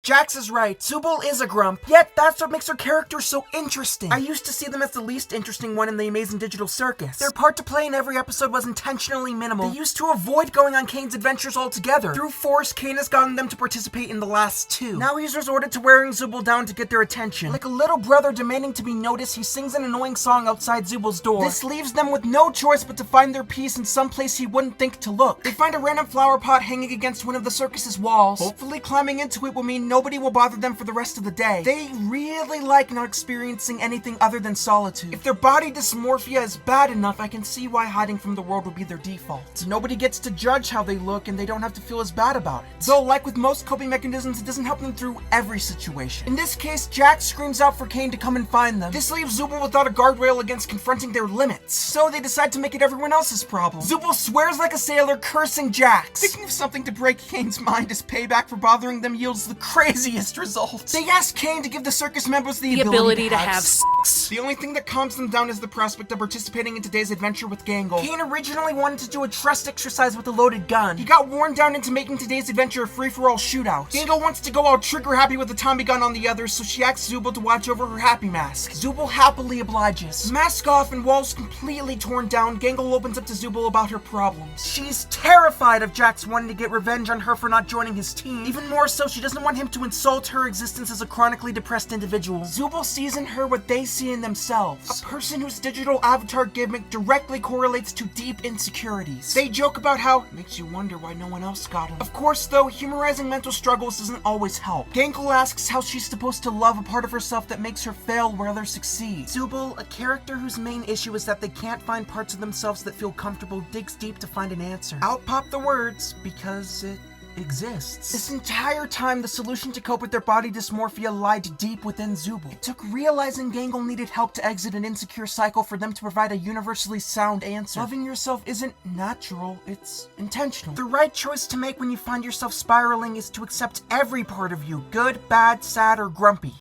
Jax is right, Zooble is a grump, yet that's what makes her character so interesting. I used to see them as the least interesting one in the Amazing Digital Circus. Their part to play in every episode was intentionally minimal. They used to avoid going on Kane's adventures altogether. Through force, Kane has gotten them to participate in the last two. Now he's resorted to wearing Zooble down to get their attention. Like a little brother demanding to be noticed, he sings an annoying song outside Zooble's door. This leaves them with no choice but to find their peace in some place he wouldn't think to look. They find a random flower pot hanging against one of the circus's walls. Hopefully climbing into it will mean nobody will bother them for the rest of the day. They really like not experiencing anything other than solitude. If their body dysmorphia is bad enough, I can see why hiding from the world would be their default. Nobody gets to judge how they look, and they don't have to feel as bad about it. Though, like with most coping mechanisms, it doesn't help them through every situation. In this case, Jax screams out for Kane to come and find them. This leaves Zooble without a guardrail against confronting their limits, so they decide to make it everyone else's problem. Zooble swears like a sailor, cursing Jax. Thinking of something to break Kane's mind as payback for bothering them yields the craziest results. They ask Kane to give the circus members the ability to have sex. The only thing that calms them down is the prospect of participating in today's adventure with Gangle. Kane originally wanted to do a trust exercise with a loaded gun. He got worn down into making today's adventure a free-for-all shootout. Gangle wants to go all trigger-happy with a Tommy gun on the others, so she asks Zooble to watch over her happy mask. Zooble happily obliges. Mask off and walls completely torn down, Gangle opens up to Zooble about her problems. She's terrified of Jax wanting to get revenge on her for not joining his team. Even more so, she doesn't want him to insult her existence as a chronically depressed individual. Zooble sees in her what they see in themselves. A person whose digital avatar gimmick directly correlates to deep insecurities. They joke about how it makes you wonder why no one else got him. Of course, though, humorizing mental struggles doesn't always help. Gangle asks how she's supposed to love a part of herself that makes her fail where others succeed. Zooble, a character whose main issue is that they can't find parts of themselves that feel comfortable, digs deep to find an answer. Out pop the words, because it exists. This entire time, the solution to cope with their body dysmorphia lied deep within Zooble. It took realizing Gangle needed help to exit an insecure cycle for them to provide a universally sound answer. Loving yourself isn't natural, it's intentional. The right choice to make when you find yourself spiraling is to accept every part of you, good, bad, sad, or grumpy.